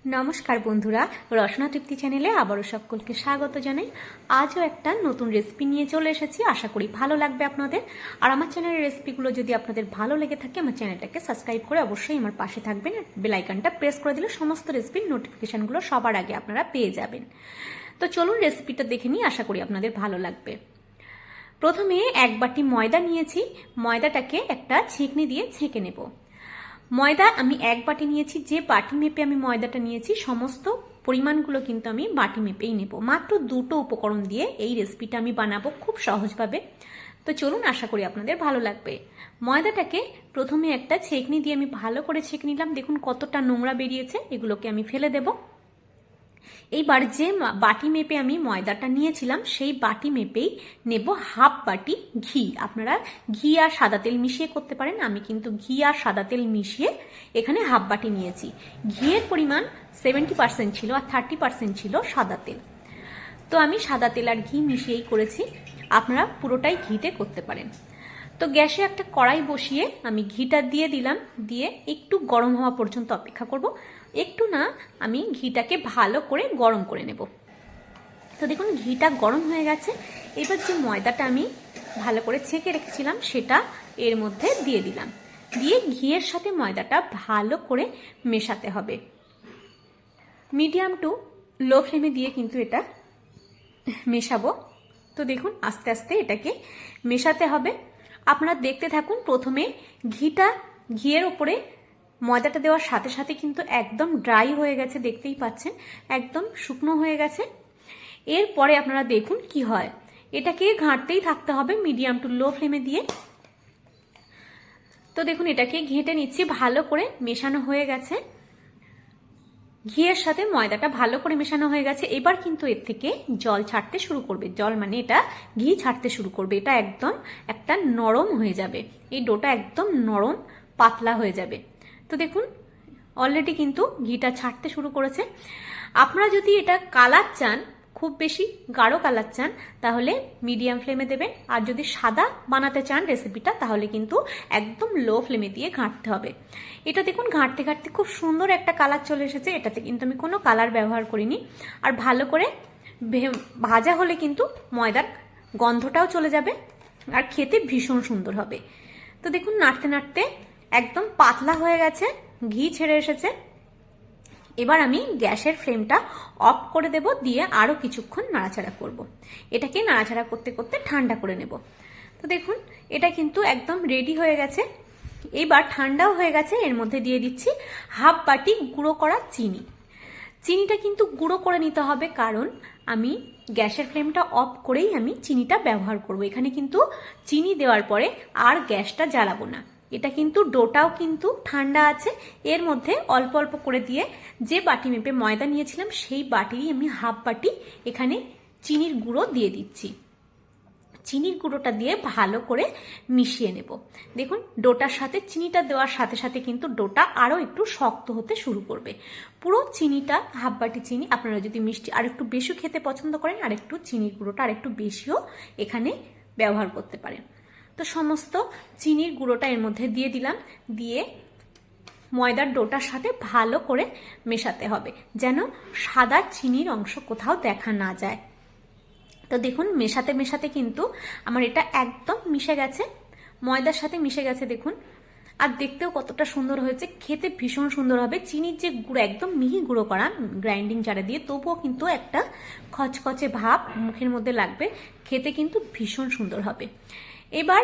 নমস্কার বন্ধুরা, রসনা তৃপ্তি চ্যানেলে আবারও সকলকে স্বাগত জানাই। আজও একটা নতুন রেসিপি নিয়ে চলে এসেছি, আশা করি ভালো লাগবে আপনাদের। আর আমার চ্যানেলের রেসিপিগুলো যদি আপনাদের ভালো লেগে থাকে আমার চ্যানেলটাকে সাবস্ক্রাইব করে অবশ্যই আমার পাশে থাকবেন, আর বেল আইকনটা প্রেস করে দিলে সমস্ত রেসিপির নোটিফিকেশনগুলো সবার আগে আপনারা পেয়ে যাবেন। তো চলুন রেসিপিটা দেখে নিই, আশা করি আপনাদের ভালো লাগবে। প্রথমে এক বাটি ময়দা নিয়েছি, ময়দাটাকে একটা ছেঁকনি দিয়ে ছেঁকে নেব। ময়দা আমি এক বাটি নিয়েছি, যে বাটি মেপে আমি ময়দাটা নিয়েছি সমস্ত পরিমাণগুলো কিন্তু আমি বাটি মেপেই নেব। মাত্র দুটো উপকরণ দিয়ে এই রেসিপিটা আমি বানাবো খুব সহজভাবে। তো চলুন, আশা করি আপনাদের ভালো লাগবে। ময়দাটাকে প্রথমে একটা ছেঁকনি দিয়ে আমি ভালো করে ছেঁকে নিলাম। দেখুন কতটা নোংরা বেরিয়েছে, এগুলোকে আমি ফেলে দেব। এইবার যে বাটি মেপে আমি ময়দাটা নিয়েছিলাম সেই বাটি মেপেই নেব হাফ বাটি ঘি। আপনারা ঘি আর সাদা তেল মিশিয়ে করতে পারেন, আমি কিন্তু ঘি আর সাদা তেল মিশিয়ে এখানে হাফ বাটি নিয়েছি। ঘিয়ের পরিমাণ 70% ছিল আর 30% ছিল সাদা তেল। তো আমি সাদা তেল আর ঘি মিশিয়েই করেছি, আপনারা পুরোটাই ঘিতে করতে পারেন। তো গ্যাসে একটা কড়াই বসিয়ে আমি ঘিটা দিয়ে দিলাম, দিয়ে একটু গরম হওয়া পর্যন্ত অপেক্ষা করব। একটু না, আমি ঘিটাকে ভালো করে গরম করে নেব। তো দেখুন ঘিটা গরম হয়ে গেছে। এবার যে ময়দাটা আমি ভালো করে ছেঁকে রেখেছিলাম সেটা এর মধ্যে দিয়ে দিলাম, দিয়ে ঘিয়ের সাথে ময়দাটা ভালো করে মেশাতে হবে। মিডিয়াম টু লো ফ্লেমে দিয়ে কিন্তু এটা মেশাবো। তো দেখুন আস্তে আস্তে এটাকে মেশাতে হবে। আপনারা দেখতে থাকুন। প্রথমে ঘিয়ের ওপরে ময়দাটা দেওয়ার সাথে সাথে কিন্তু একদম ড্রাই হয়ে গেছে, দেখতেই পাচ্ছেন একদম শুকনো হয়ে গেছে। এরপরে আপনারা দেখুন কি হয়, এটাকে ঘাঁটতেই থাকতে হবে মিডিয়াম টু লো ফ্লেমে দিয়ে। তো দেখুন এটাকে ঘেঁটে নিচ্ছি, ভালো করে মেশানো হয়ে গেছে। ঘিয়ের সাথে ময়দাটা ভালো করে মেশানো হয়ে গেছে। এবার কিন্তু এর থেকে জল ছাড়তে শুরু করবে, জল মানে এটা ঘি ছাড়তে শুরু করবে। এটা একদম একটা নরম হয়ে যাবে, এই ডোটা একদম নরম পাতলা হয়ে যাবে। তো দেখুন অলরেডি কিন্তু ঘিটা ছাড়তে শুরু করেছে। আপনারা যদি এটা কালার চান, খুব বেশি গাঢ় কালার চান, তাহলে মিডিয়াম ফ্লেমে দেবেন। আর যদি সাদা বানাতে চান রেসিপিটা, তাহলে কিন্তু একদম লো ফ্লেমে দিয়ে ঘাঁটতে হবে। এটা দেখুন ঘাঁটতে ঘাঁটতে খুব সুন্দর একটা কালার চলে এসেছে। এটাতে কিন্তু আমি কোনো কালার ব্যবহার করিনি। আর ভালো করে ভাজা হলে কিন্তু ময়দার গন্ধটাও চলে যাবে আর খেতে ভীষণ সুন্দর হবে। তো দেখুন নাড়তে নাড়তে একদম পাতলা হয়ে গেছে, ঘি ছেড়ে এসেছে। এবার আমি গ্যাসের ফ্লেমটা অফ করে দেব, দিয়ে আরও কিছুক্ষণ নাড়াচাড়া করব। এটাকে নাড়াচাড়া করতে করতে ঠান্ডা করে নেব। তো দেখুন এটা কিন্তু একদম রেডি হয়ে গেছে। এবার ঠান্ডাও হয়ে গেছে, এর মধ্যে দিয়ে দিচ্ছি হাফ বাটি গুঁড়ো করা চিনি। চিনিটা কিন্তু গুঁড়ো করে নিতে হবে, কারণ আমি গ্যাসের ফ্লেমটা অফ করেই আমি চিনিটা ব্যবহার করব। এখানে কিন্তু চিনি দেওয়ার পরে আর গ্যাসটা জ্বালাবো না। এটা কিন্তু ডোটাও কিন্তু ঠান্ডা আছে, এর মধ্যে অল্প অল্প করে দিয়ে যে বাটি মেপে ময়দা নিয়েছিলাম সেই বাটিরই আমি হাফ বাটি এখানে চিনির গুঁড়ো দিয়ে দিচ্ছি। চিনির গুঁড়োটা দিয়ে ভালো করে মিশিয়ে নেব। দেখুন ডোটার সাথে চিনিটা দেওয়ার সাথে সাথে কিন্তু ডোটা আরও একটু শক্ত হতে শুরু করবে। পুরো চিনিটা হাফ বাটি চিনি, আপনারা যদি মিষ্টি আর একটু বেশি খেতে পছন্দ করেন আর একটু চিনির গুঁড়োটা আর একটু বেশিও এখানে ব্যবহার করতে পারেন। তো সমস্ত চিনির গুঁড়োটা এর মধ্যে দিয়ে দিলাম, দিয়ে ময়দার ডোটার সাথে ভালো করে মেশাতে হবে, যেন সাদা চিনির অংশ কোথাও দেখা না যায়। তো দেখুন মেশাতে মেশাতে কিন্তু আমার এটা একদম মিশে গেছে, ময়দার সাথে মিশে গেছে দেখুন। আর দেখতেও কতটা সুন্দর হয়েছে, খেতে ভীষণ সুন্দর হবে। চিনির যে গুঁড়ো একদম মিহি গুঁড়ো করা গ্রাইন্ডিং জারে দিয়ে, তবুও কিন্তু একটা খচখচে ভাব মুখের মধ্যে লাগবে, খেতে কিন্তু ভীষণ সুন্দর হবে। এবার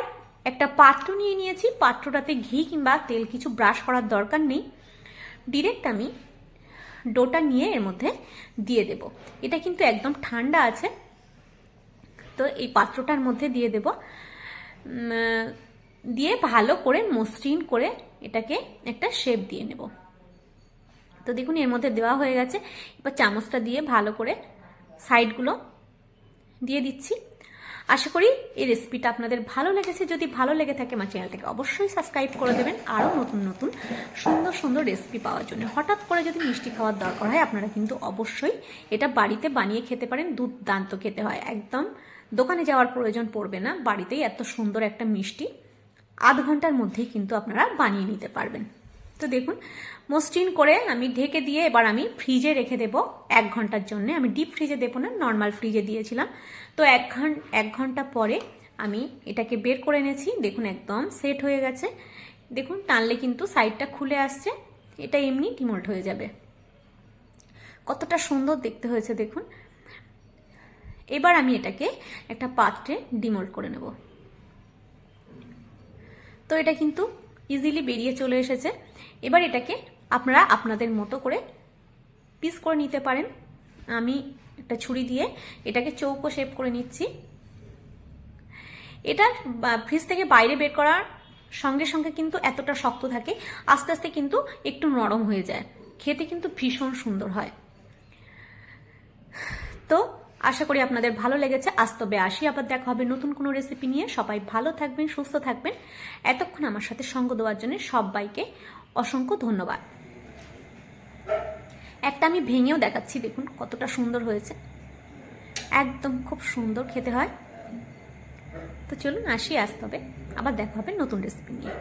একটা পাত্র নিয়ে নিয়েছি, পাত্রটাতে ঘি কিংবা তেল কিছু ব্রাশ করার দরকার নেই, ডিরেক্ট আমি ডোটা নিয়ে এর মধ্যে দিয়ে দেব। এটা কিন্তু একদম ঠান্ডা আছে। তো এই পাত্রটার মধ্যে দিয়ে দেব, দিয়ে ভালো করে মসৃণ করে এটাকে একটা শেপ দিয়ে নেব। তো দেখুন এর মধ্যে দেওয়া হয়ে গেছে। এবার চামচটা দিয়ে ভালো করে সাইডগুলো দিয়ে দিচ্ছি। আশা করি এই রেসিপিটা আপনাদের ভালো লেগেছে। যদি ভালো লেগে থাকে আমার চ্যানেলটাকে অবশ্যই সাবস্ক্রাইব করে দেবেন, আরও নতুন নতুন সুন্দর সুন্দর রেসিপি পাওয়ার জন্য। হঠাৎ করে যদি মিষ্টি খাওয়ার দরকার হয়, আপনারা কিন্তু অবশ্যই এটা বাড়িতে বানিয়ে খেতে পারেন। দুর্দান্ত খেতে হয়, একদম দোকানে যাওয়ার প্রয়োজন পড়বে না। বাড়িতেই এত সুন্দর একটা মিষ্টি আধ ঘন্টার মধ্যেই কিন্তু আপনারা বানিয়ে নিতে পারবেন। তো দেখুন মসৃণ করে আমি ঢেকে দিয়ে এবার আমি ফ্রিজে রেখে দেব 1 ঘন্টার জন্য। আমি ডিপ ফ্রিজে দেবো না, নর্মাল ফ্রিজে দিয়েছিলাম। তো 1 ঘন্টা পরে আমি এটাকে বের করে এনেছি। দেখুন একদম সেট হয়ে গেছে। দেখুন টানলে কিন্তু সাইডটা খুলে আসছে, এটা এমনি ডিমোল্ড হয়ে যাবে। কতটা সুন্দর দেখতে হয়েছে দেখুন। এবার আমি এটাকে একটা পাত্রে ডিমোল্ড করে নেব। তো এটা কিন্তু ইজিলি বেরিয়ে চলে এসেছে। এবার এটাকে আপনারা আপনাদের মতো করে পিস করে নিতে পারেন। আমি একটা ছুরি দিয়ে এটাকে চৌকো শেপ করে নিচ্ছি। এটা ফ্রিজ থেকে বাইরে বের করার সঙ্গে সঙ্গে কিন্তু এতটা শক্ত থাকে, আস্তে আস্তে কিন্তু একটু নরম হয়ে যায়, খেতে কিন্তু ভীষণ সুন্দর হয়। তো আশা করি আপনাদের ভালো লেগেছে। আজ তবে আসি, আবার দেখা হবে নতুন কোনো রেসিপি নিয়ে। সবাই ভালো থাকবেন, সুস্থ থাকবেন। এতক্ষণ আমার সাথে সঙ্গ দেওয়ার জন্য সবাইকে অসংখ্য ধন্যবাদ। একটা আমি ভেঙেও দেখাচ্ছি, দেখুন কতটা সুন্দর হয়েছে, একদম খুব সুন্দর খেতে হয়। তো চলুন আসি, আজ তবে আবার দেখা হবে নতুন রেসিপি নিয়ে।